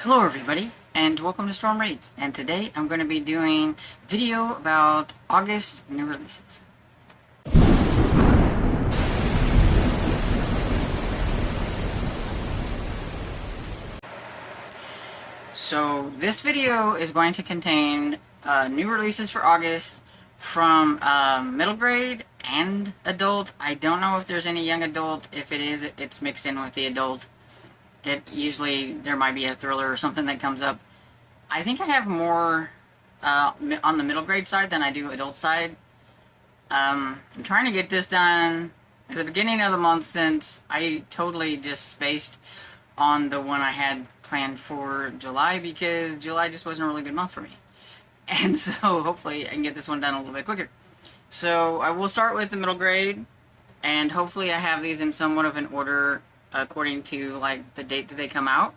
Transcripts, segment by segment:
Hello everybody, and welcome to Storm Raids, and today I'm going to be doing a video about August new releases. So this video is going to contain new releases for August from middle grade and adult. I don't know if there's any young adult. If it is, it's mixed in with the adult. There might be a thriller or something that comes up. I think I have more on the middle grade side than I do adult side. I'm trying to get this done at the beginning of the month since I totally just spaced on the one I had planned for July because July just wasn't a really good month for me. And so hopefully I can get this one done a little bit quicker. So I will start with the middle grade, and hopefully I have these in somewhat of an order according to like the date that they come out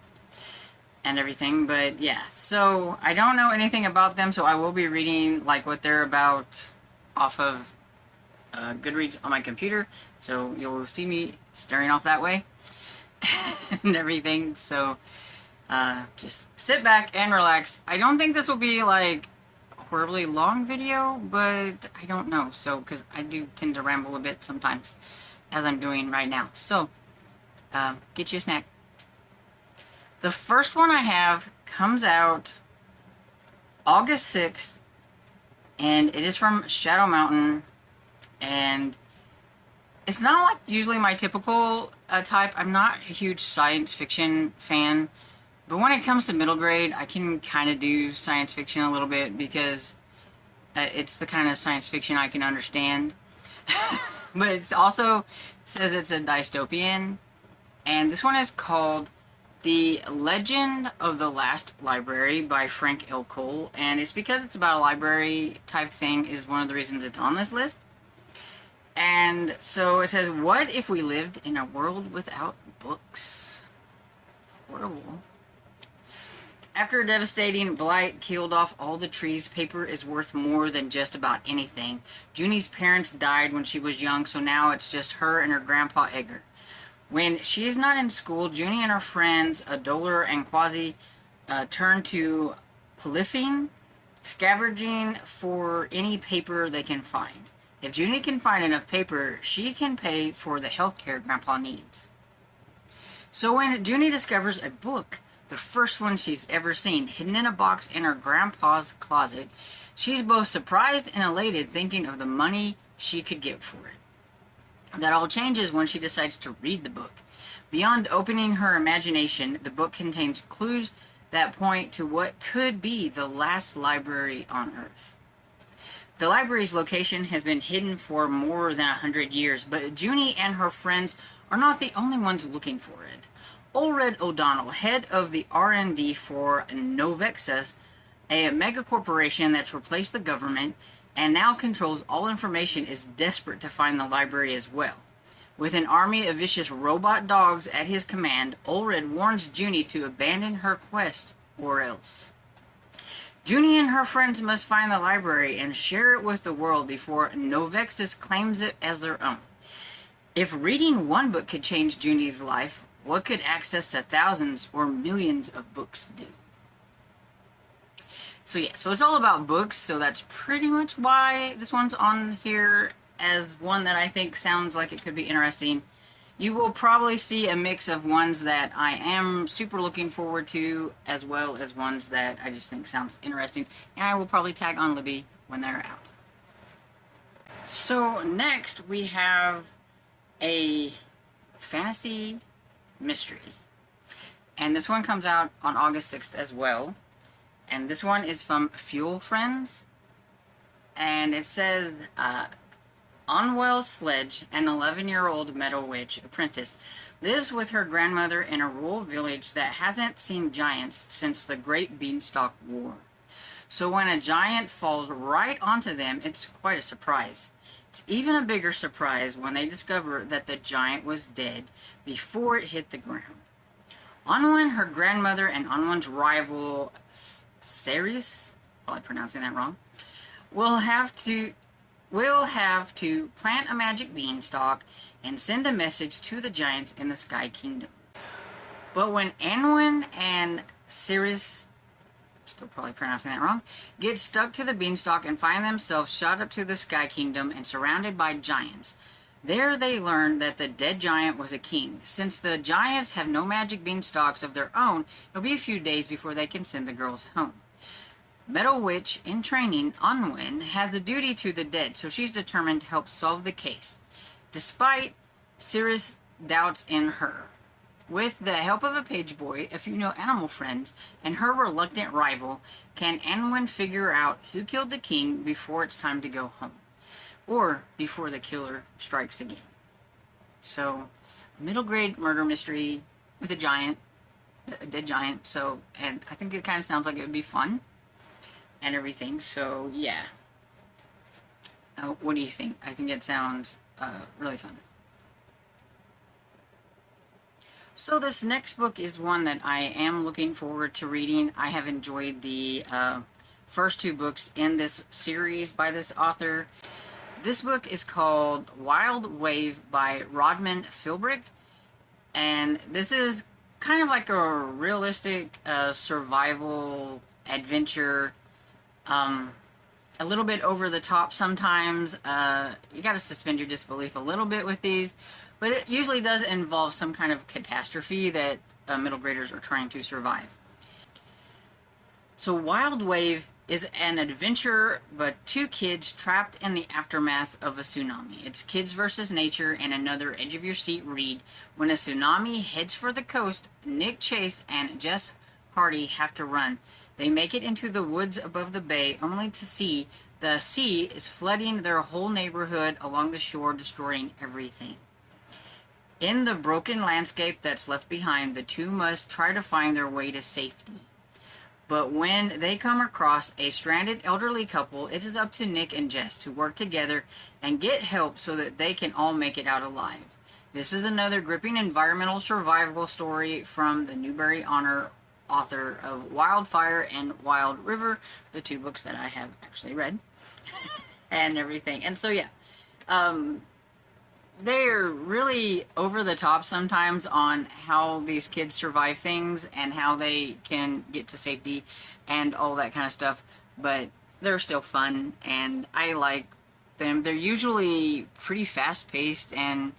and everything. But yeah, so I don't know anything about them, so I will be reading like what they're about off of Goodreads on my computer, so you'll see me staring off that way and everything. So just sit back and relax. I don't think this will be like a horribly long video, but I don't know, so because I do tend to ramble a bit sometimes, as I'm doing right now. So get you a snack. The first one I have comes out August 6th, and it is from Shadow Mountain, and it's not like usually my typical type. I'm not a huge science fiction fan, but when it comes to middle grade, I can kind of do science fiction a little bit because it's the kind of science fiction I can understand. But it also says it's a dystopian, and this one is called The Legend of the Last Library by Frank L. Cole, and it's because it's about a library type thing is one of the reasons it's on this list. And so it says, what if we lived in a world without books? Horrible. After a devastating blight killed off all the trees, paper is worth more than just about anything. Junie's parents died when she was young, so now it's just her and her grandpa Edgar. When she's not in school, Junie and her friends, Adoler and Quasi, turn to polyphene, scavenging for any paper they can find. If Junie can find enough paper, she can pay for the healthcare Grandpa needs. So when Junie discovers a book, the first one she's ever seen, hidden in a box in her grandpa's closet, she's both surprised and elated, thinking of the money she could get for it. That all changes when she decides to read the book. Beyond opening her imagination, the book contains clues that point to what could be the last library on Earth. The library's location has been hidden for more than 100 years, but Junie and her friends are not the only ones looking for it. Ulred O'Donnell, head of the R&D for Novexus, a megacorporation that's replaced the government and now controls all information, is desperate to find the library as well. With an army of vicious robot dogs at his command, Ulred warns Junie to abandon her quest or else. Junie and her friends must find the library and share it with the world before Novexus claims it as their own. If reading one book could change Junie's life, what could access to thousands or millions of books do? So yeah, so it's all about books, so that's pretty much why this one's on here as one that I think sounds like it could be interesting. You will probably see a mix of ones that I am super looking forward to, as well as ones that I just think sounds interesting, and I will probably tag on Libby when they're out. So next we have a fantasy mystery, and this one comes out on August 6th as well. And this one is from Fuel Friends, and it says, Onwell Sledge, an 11-year-old metal witch apprentice, lives with her grandmother in a rural village that hasn't seen giants since the Great Beanstalk War. So when a giant falls right onto them, it's quite a surprise. It's even a bigger surprise when they discover that the giant was dead before it hit the ground. Onwen, her grandmother, and Onwen's rival, Ceres, probably pronouncing that wrong, will have to plant a magic beanstalk and send a message to the giants in the Sky Kingdom. But when Anwin and Cirrus, still probably pronouncing that wrong, get stuck to the beanstalk and find themselves shot up to the Sky Kingdom and surrounded by giants. There they learn that the dead giant was a king. Since the giants have no magic beanstalks of their own, it'll be a few days before they can send the girls home. Metal Witch, in training, Onwell, has the duty to the dead, so she's determined to help solve the case, despite Cirrus' doubts in her. With the help of a page boy, a few animal friends, and her reluctant rival, can Onwell figure out who killed the king before it's time to go home, or before the killer strikes again. So, middle grade murder mystery with a giant, a dead giant. So, and I think it kind of sounds like it would be fun and everything. So, yeah. What do you think? I think it sounds really fun. So this next book is one that I am looking forward to reading. I have enjoyed the first two books in this series by this author. This book is called Wild Wave by Rodman Philbrick, and this is kind of like a realistic survival adventure, a little bit over the top sometimes. You gotta suspend your disbelief a little bit with these, but it usually does involve some kind of catastrophe that middle graders are trying to survive. So Wild Wave is an adventure, but two kids trapped in the aftermath of a tsunami. It's kids versus nature and another edge-of-your-seat read. When a tsunami heads for the coast, Nick Chase and Jess Hardy have to run. They make it into the woods above the bay, only to see the sea is flooding their whole neighborhood along the shore, destroying everything. In the broken landscape that's left behind, the two must try to find their way to safety. But when they come across a stranded elderly couple, it is up to Nick and Jess to work together and get help so that they can all make it out alive. This is another gripping environmental survival story from the Newbery Honor author of Wildfire and Wild River, the two books that I have actually read and everything. And so, yeah, they're really over the top sometimes on how these kids survive things and how they can get to safety and all that kind of stuff, but they're still fun and I like them. They're usually pretty fast-paced and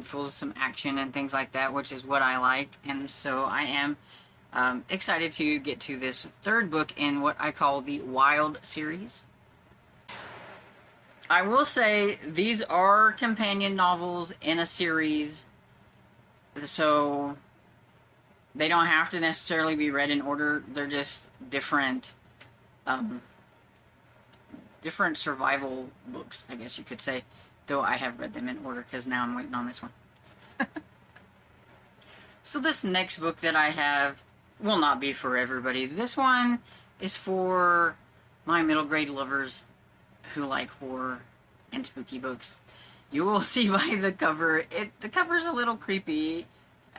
full of some action and things like that, which is what I like. And so I am excited to get to this third book in what I call the Wild series. I will say these are companion novels in a series, so they don't have to necessarily be read in order. They're just different different survival books, I guess you could say, though I have read them in order because now I'm waiting on this one. So this next book that I have will not be for everybody. This one is for my middle grade lovers who like horror and spooky books. You will see by the cover, the cover's a little creepy.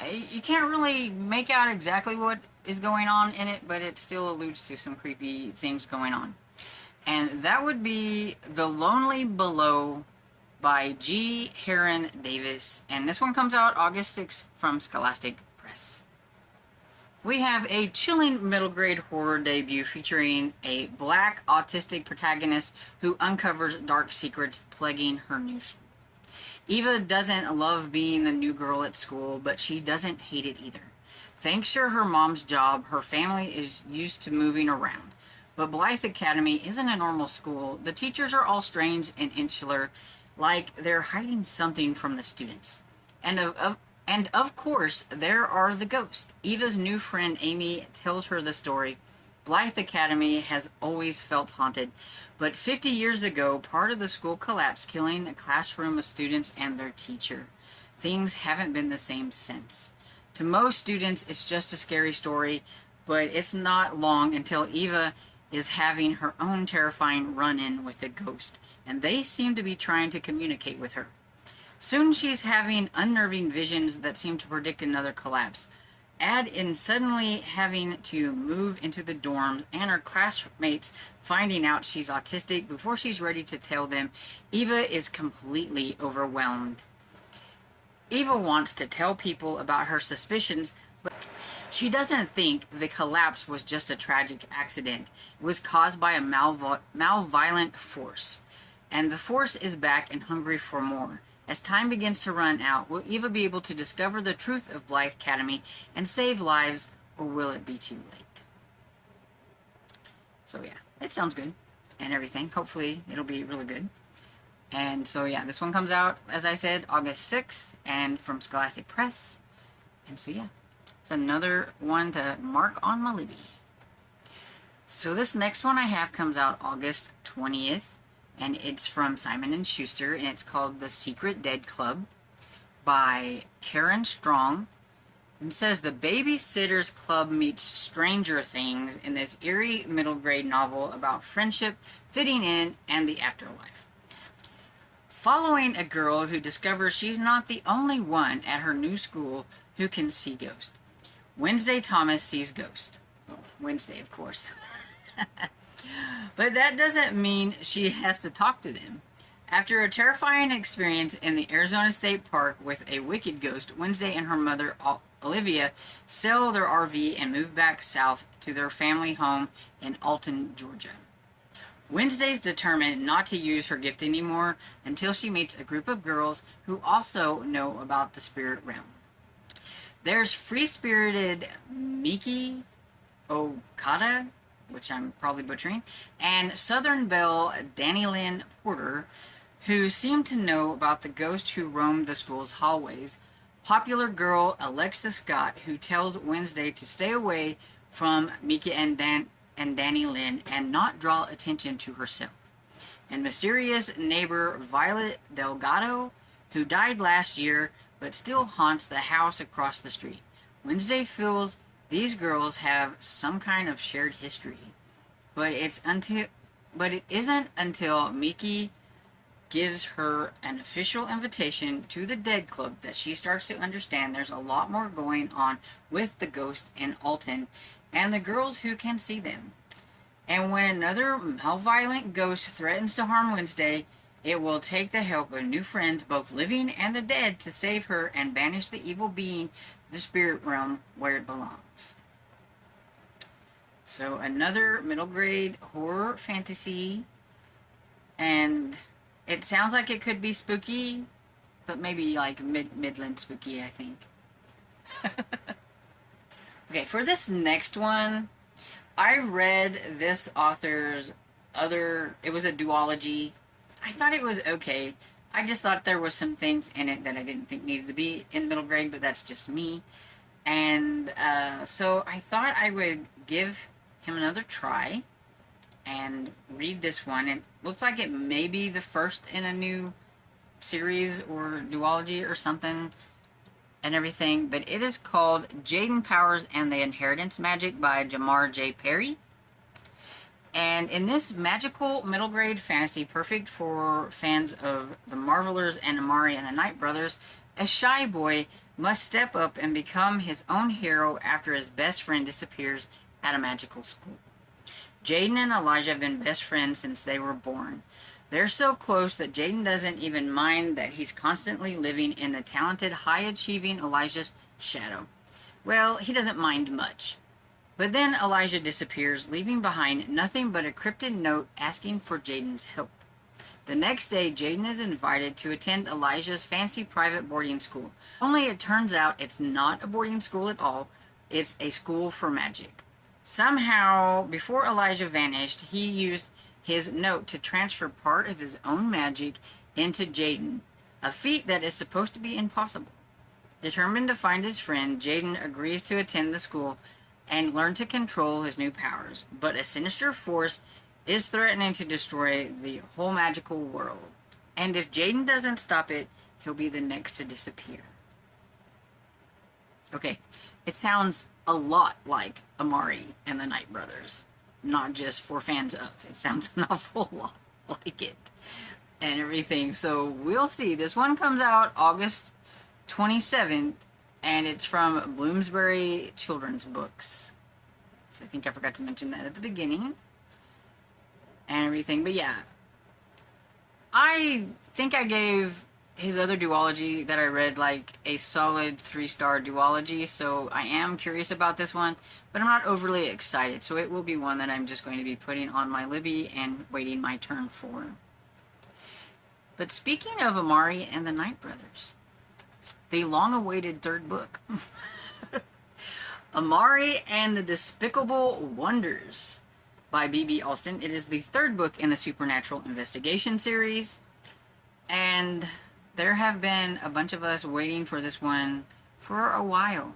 You can't really make out exactly what is going on in it, but it still alludes to some creepy things going on. And that would be The Lonely Below by G. Heron Davis. And this one comes out August 6th from Scholastic Press. We have a chilling middle grade horror debut featuring a black autistic protagonist who uncovers dark secrets plaguing her new school. Eva doesn't love being the new girl at school, but she doesn't hate it either. Thanks to her mom's job, her family is used to moving around. But Blythe Academy isn't a normal school. The teachers are all strange and insular, like they're hiding something from the students. And of course, there are the ghosts. Eva's new friend Amy tells her the story. Blythe Academy has always felt haunted, but 50 years ago, part of the school collapsed, killing a classroom of students and their teacher. Things haven't been the same since. To most students, it's just a scary story, but it's not long until Eva is having her own terrifying run-in with the ghost, and they seem to be trying to communicate with her. Soon she's having unnerving visions that seem to predict another collapse. Add in suddenly having to move into the dorms and her classmates finding out she's autistic before she's ready to tell them. Eva is completely overwhelmed. Eva wants to tell people about her suspicions, but She doesn't think the collapse was just a tragic accident. It was caused by a malevolent force. And the force is back and hungry for more. As time begins to run out, will Eva be able to discover the truth of Blythe Academy and save lives, or will it be too late? So yeah, it sounds good and everything. Hopefully it'll be really good. And so yeah, this one comes out, as I said, August 6th, and from Scholastic Press. And so yeah, it's another one to mark on my Libby. So this next one I have comes out August 20th, and it's from Simon & Schuster, and it's called The Secret Dead Club by Karen Strong. And says the Babysitters Club meets Stranger Things in this eerie middle grade novel about friendship, fitting in, and the afterlife. Following a girl who discovers she's not the only one at her new school who can see ghosts. Wednesday Thomas sees ghosts. Oh, Wednesday, of course. But that doesn't mean she has to talk to them. After a terrifying experience in the Arizona State Park with a wicked ghost, Wednesday and her mother, Olivia, sell their RV and move back south to their family home in Alton, Georgia. Wednesday's determined not to use her gift anymore until she meets a group of girls who also know about the spirit realm. There's free-spirited Miki Okada, which I'm probably butchering, and Southern Belle Danny Lynn Porter, who seem to know about the ghost who roamed the school's hallways. Popular girl Alexa Scott, who tells Wednesday to stay away from Mika and Danny Lynn and not draw attention to herself. And mysterious neighbor Violet Delgado, who died last year but still haunts the house across the street. Wednesday feels these girls have some kind of shared history, but it isn't until Miki gives her an official invitation to the Dead Club that she starts to understand there's a lot more going on with the ghost in Alton and the girls who can see them. And when another malevolent ghost threatens to harm Wednesday, it will take the help of new friends, both living and the dead, to save her and banish the evil being to the spirit realm where it belongs. So another middle grade horror fantasy, and it sounds like it could be spooky, but maybe like midland spooky, I think. Okay, for this next one, I read this author's it was a duology. I thought it was okay. I just thought there were some things in it that I didn't think needed to be in middle grade, but that's just me. And so I thought I would give him another try and read this one. It looks like it may be the first in a new series or duology or something and everything, but it is called Jaden Powers and the Inheritance Magic by Jamar J. Perry. And in this magical middle grade fantasy, perfect for fans of the Marvelers and Amari and the Night Brothers, a shy boy must step up and become his own hero after his best friend disappears at a magical school. Jaden and Elijah have been best friends since they were born. They're so close that Jaden doesn't even mind that he's constantly living in the talented, high-achieving Elijah's shadow. Well, he doesn't mind much. But then Elijah disappears, leaving behind nothing but a cryptic note asking for Jaden's help. The next day, Jaden is invited to attend Elijah's fancy private boarding school. Only it turns out it's not a boarding school at all. It's a school for magic. Somehow, before Elijah vanished, he used his note to transfer part of his own magic into Jaden, a feat that is supposed to be impossible. Determined to find his friend, Jaden agrees to attend the school and learn to control his new powers, but a sinister force is threatening to destroy the whole magical world. And if Jaden doesn't stop it, he'll be the next to disappear. Okay, it sounds a lot like Amari and the Night Brothers. Not just for fans of. It sounds an awful lot like it. And everything. So we'll see. This one comes out August 27th. And it's from Bloomsbury Children's Books. So I think I forgot to mention that at the beginning. And everything. But yeah. I think I gave his other duology that I read like a solid 3-star duology, so I am curious about this one, but I'm not overly excited, so it will be one that I'm just going to be putting on my Libby and waiting my turn for. But speaking of Amari and the Night Brothers, the long-awaited third book, Amari and the Despicable Wonders by B.B. Alston. It is the third book in the Supernatural Investigation series, and there have been a bunch of us waiting for this one for a while.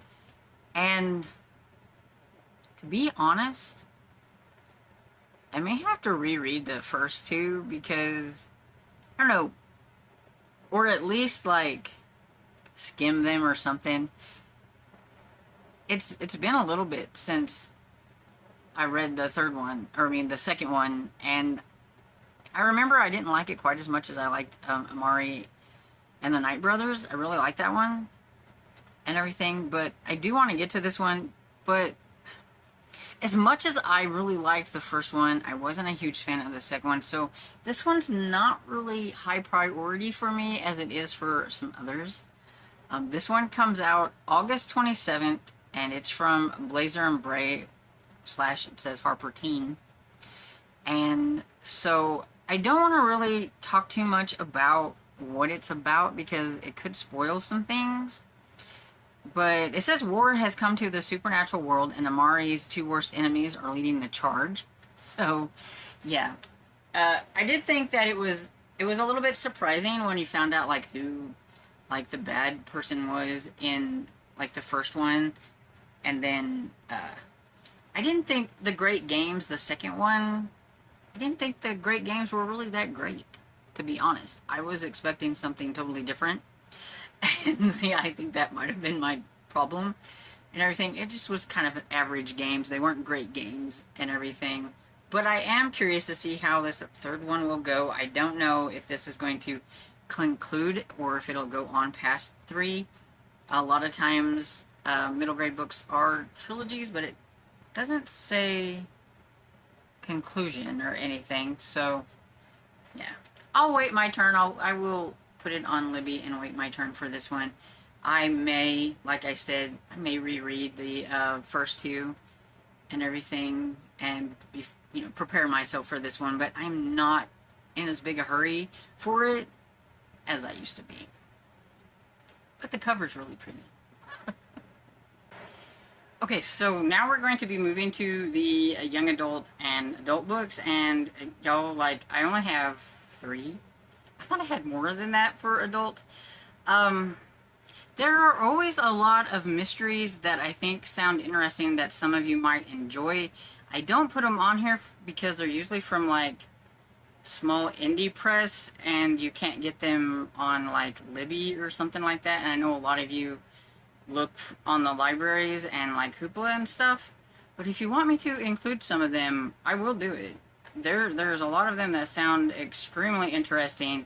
And to be honest, I may have to reread the first two because, I don't know, or at least like skim them or something. It's been a little bit since I read the third one, or I mean the second one, and I remember I didn't like it quite as much as I liked Amari and the Night Brothers. I really like that one and everything, but I do want to get to this one. But as much as I really liked the first one, I wasn't a huge fan of the second one, so this one's not really high priority for me as it is for some others. This one comes out August 27th, and it's from Blazer and Bray / it says Harper Teen. And so I don't want to really talk too much about what it's about because it could spoil some things. But it says war has come to the supernatural world and Amari's two worst enemies are leading the charge. So, yeah. I did think that it was a little bit surprising when you found out, like, who, like, the bad person was in, like, the first one. And then, I didn't think the Great Games, the second one, I didn't think the Great Games were really that great, to be honest. I was expecting something totally different. And see, I think that might have been my problem and everything. It just was kind of average games. They weren't great games and everything. But I am curious to see how this third one will go. I don't know if this is going to conclude or if it'll go on past 3. A lot of times, middle grade books are trilogies, but it doesn't say conclusion or anything. So, yeah. I'll wait my turn. I will put it on Libby and wait my turn for this one. I may, like I said, I may reread the first two and everything and be, prepare myself for this one, but I'm not in as big a hurry for it as I used to be. But the cover's really pretty. Okay, so now we're going to be moving to the young adult and adult books, and y'all, like, I only have 3. I thought I had more than that for adult. There are always a lot of mysteries that I think sound interesting that some of you might enjoy. I don't put them on here because they're usually from, like, small indie press, and you can't get them on, like, Libby or something like that, and I know a lot of you look on the libraries and, like, Hoopla and stuff, but if you want me to include some of them, I will do it. There's a lot of them that sound extremely interesting,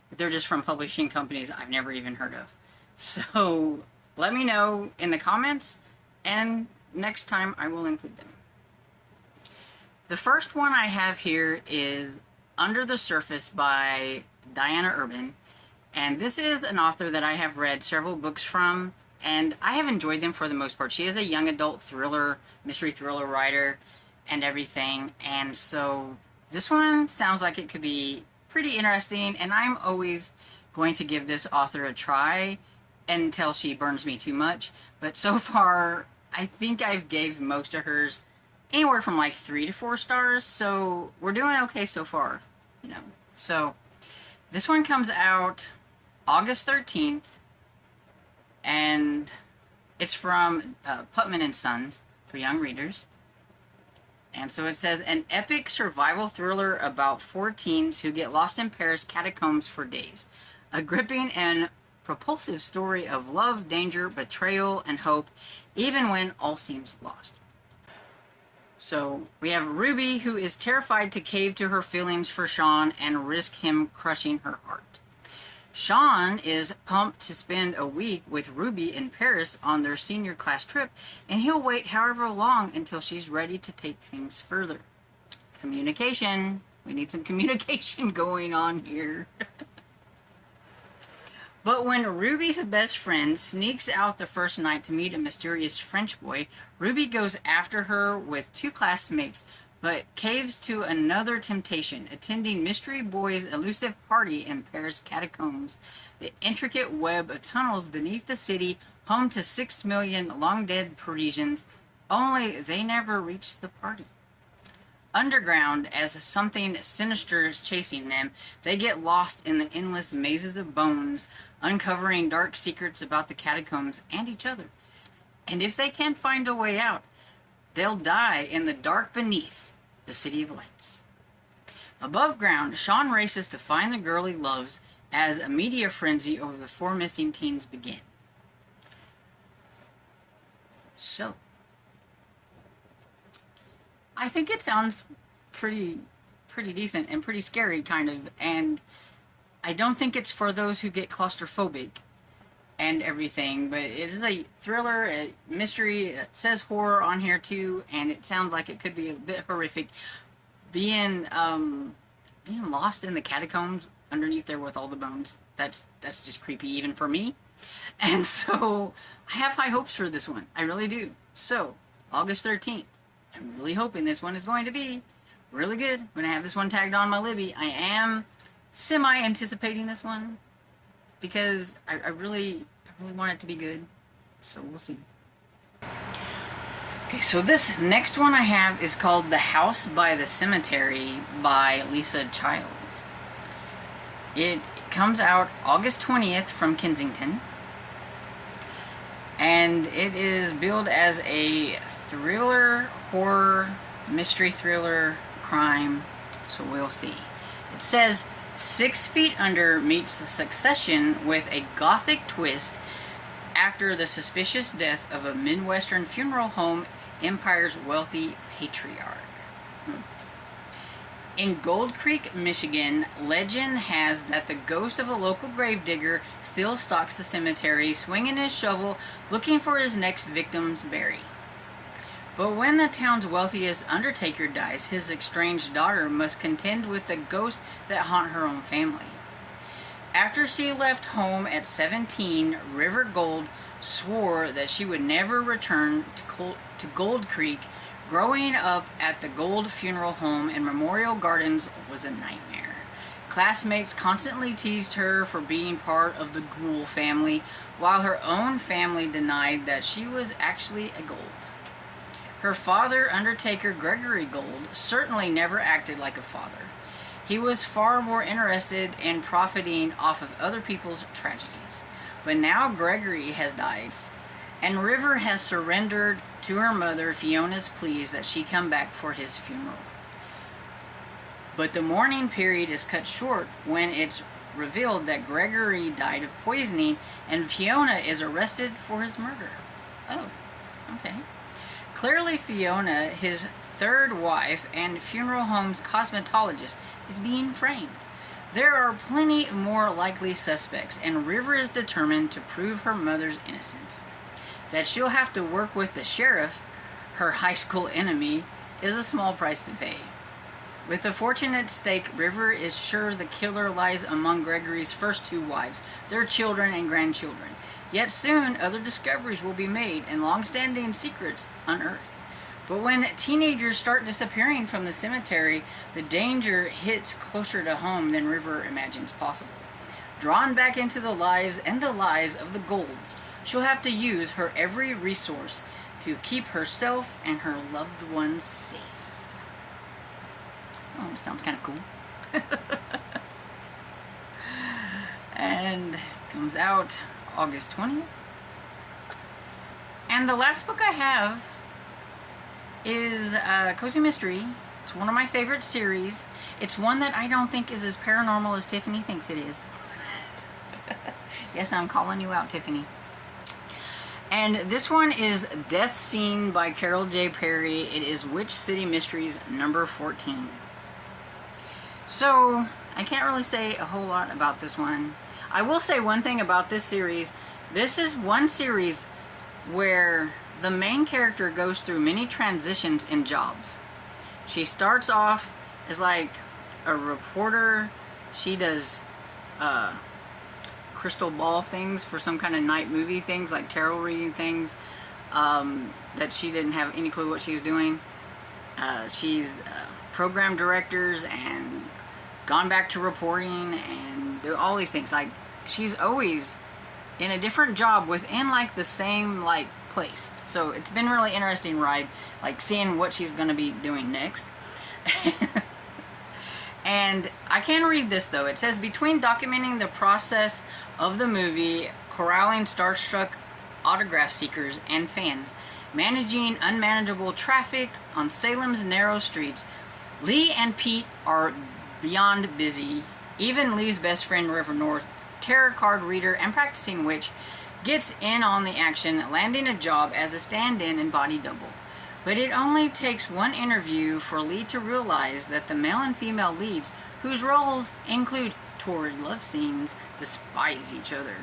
but they're just from publishing companies I've never even heard of. So let me know in the comments, and next time I will include them. The first one I have here is Under the Surface by Diana Urban, and this is an author that I have read several books from, and I have enjoyed them for the most part. She is a young adult thriller, mystery thriller writer, and everything, and so this one sounds like it could be pretty interesting, and I'm always going to give this author a try until she burns me too much. But so far, I think I've gave most of hers anywhere from like 3 to 4 stars, so we're doing okay so far, So this one comes out August 13th, and it's from Putman and Sons for young readers. And so it says, an epic survival thriller about 4 teens who get lost in Paris catacombs for days. A gripping and propulsive story of love, danger, betrayal, and hope, even when all seems lost. So we have Ruby, who is terrified to cave to her feelings for Sean and risk him crushing her heart. Sean is pumped to spend a week with Ruby in Paris on their senior class trip, and he'll wait however long until she's ready to take things further. Communication. We need some communication going on here. But when Ruby's best friend sneaks out the first night to meet a mysterious French boy, Ruby goes after her with 2 classmates, but caves to another temptation, attending Mystery Boy's elusive party in Paris catacombs, the intricate web of tunnels beneath the city, home to 6 million long-dead Parisians, only they never reach the party. Underground, as something sinister is chasing them, they get lost in the endless mazes of bones, uncovering dark secrets about the catacombs and each other. And if they can't find a way out, they'll die in the dark beneath the City of Lights. Above ground, Sean races to find the girl he loves as a media frenzy over the 4 missing teens begin. So, I think it sounds pretty decent and pretty scary, kind of, and I don't think it's for those who get claustrophobic and everything, but it is a thriller, a mystery. It says horror on here too, and it sounds like it could be a bit horrific. Being lost in the catacombs underneath there with all the bones, that's just creepy even for me. And so I have high hopes for this one. I really do. So, August 13th. I'm really hoping this one is going to be really good. When I have this one tagged on my Libby, I am semi-anticipating this one because I really want it to be good. So we'll see. Okay, so this next one I have is called The House by the Cemetery by Lisa Childs. It comes out August 20th from Kensington. And it is billed as a thriller, horror, mystery thriller, crime, so we'll see. It says 6 Feet Under meets Succession with a gothic twist after the suspicious death of a Midwestern funeral home empire's wealthy patriarch. In Gold Creek, Michigan, legend has that the ghost of a local gravedigger still stalks the cemetery, swinging his shovel, looking for his next victim's bury. But when the town's wealthiest undertaker dies, his estranged daughter must contend with the ghosts that haunt her own family. After she left home at 17, River Gold swore that she would never return to Gold Creek. Growing up at the Gold Funeral Home and Memorial Gardens was a nightmare. Classmates constantly teased her for being part of the Ghoul family, while her own family denied that she was actually a Gold. Her father, Undertaker Gregory Gold, certainly never acted like a father. He was far more interested in profiting off of other people's tragedies. But now Gregory has died, and River has surrendered to her mother Fiona's pleas that she come back for his funeral. But the mourning period is cut short when it's revealed that Gregory died of poisoning and Fiona is arrested for his murder. Oh, okay. Clearly Fiona, his 3rd wife and funeral home's cosmetologist, is being framed. There are plenty more likely suspects, and River is determined to prove her mother's innocence. That she'll have to work with the sheriff, her high school enemy, is a small price to pay. With the fortune at stake, River is sure the killer lies among Gregory's first 2 wives, their children and grandchildren. Yet soon, other discoveries will be made and long-standing secrets unearthed. But when teenagers start disappearing from the cemetery, the danger hits closer to home than River imagines possible. Drawn back into the lives and the lies of the Golds, she'll have to use her every resource to keep herself and her loved ones safe. Oh, sounds kind of cool. And comes out August 20th. And the last book I have is Cozy Mystery. It's one of my favorite series. It's one that I don't think is as paranormal as Tiffany thinks it is. Yes, I'm calling you out, Tiffany. And this one is Death Scene by Carol J. Perry. It is Witch City Mysteries number 14. So, I can't really say a whole lot about this one. I will say one thing about this series. This is one series where the main character goes through many transitions in jobs. She starts off as like a reporter. She does crystal ball things for some kind of night movie things, like tarot reading things, that she didn't have any clue what she was doing. She's program directors and gone back to reporting and do all these things. Like, she's always in a different job within like the same like place. So it's been really interesting ride, like seeing what she's going to be doing next. And I can read this though. It says, between documenting the process of the movie, corralling starstruck autograph seekers and fans, managing unmanageable traffic on Salem's narrow streets, Lee and Pete are beyond busy. Even Lee's best friend, River North, tarot card reader and practicing witch, gets in on the action, landing a job as a stand-in and body double. But it only takes one interview for Lee to realize that the male and female leads, whose roles include torrid love scenes, despise each other.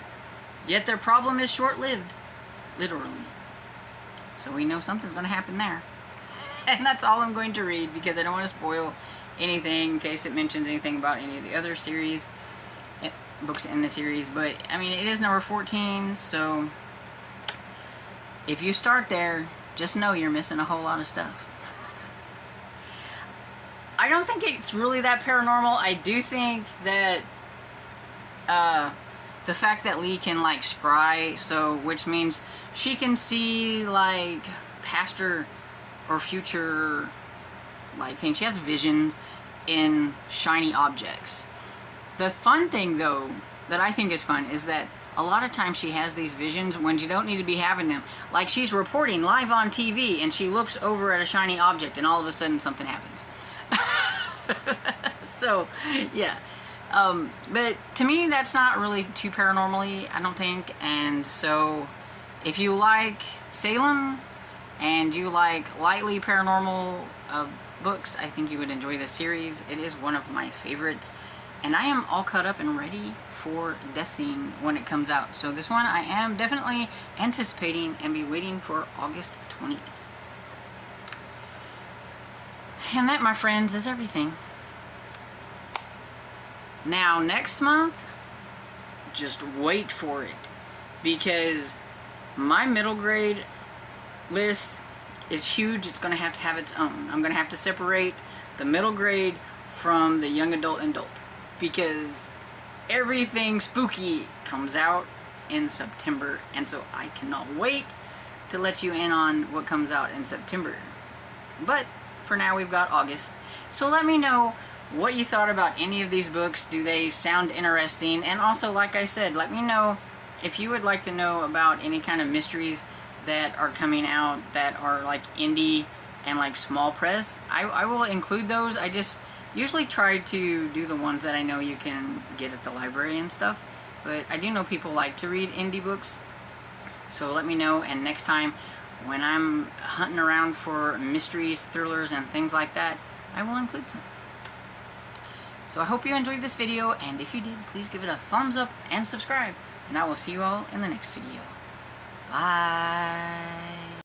Yet their problem is short-lived, literally. So we know something's going to happen there. And that's all I'm going to read, because I don't want to spoil anything in case it mentions anything about any of the other series, books in the series. But I mean, it is number 14, so if you start there, just know you're missing a whole lot of stuff. I don't think it's really that paranormal. I do think that the fact that Lee can like scry, so which means she can see like past or future like things. She has visions in shiny objects. The fun thing though that I think is fun is that a lot of times she has these visions when you don't need to be having them. Like, she's reporting live on TV and she looks over at a shiny object and all of a sudden something happens. So, yeah. But to me, that's not really too paranormally, I don't think. And so, if you like Salem and you like lightly paranormal books, I think you would enjoy this series. It is one of my favorites. And I am all caught up and ready for Death Scene when it comes out. So this one I am definitely anticipating and be waiting for August 20th. And that, my friends, is everything. Now, next month, just wait for it, because my middle grade list is huge. It's going to have its own. I'm going to have to separate the middle grade from the young adult and adult, because everything spooky comes out in September, and so I cannot wait to let you in on what comes out in September. But for now, we've got August. So let me know what you thought about any of these books. Do they sound interesting? And also, like I said, let me know if you would like to know about any kind of mysteries that are coming out that are like indie and like small press. I will include those. I just usually try to do the ones that I know you can get at the library and stuff, but I do know people like to read indie books, so let me know, and next time when I'm hunting around for mysteries, thrillers, and things like that, I will include some. So I hope you enjoyed this video, and if you did, please give it a thumbs up and subscribe, and I will see you all in the next video. Bye!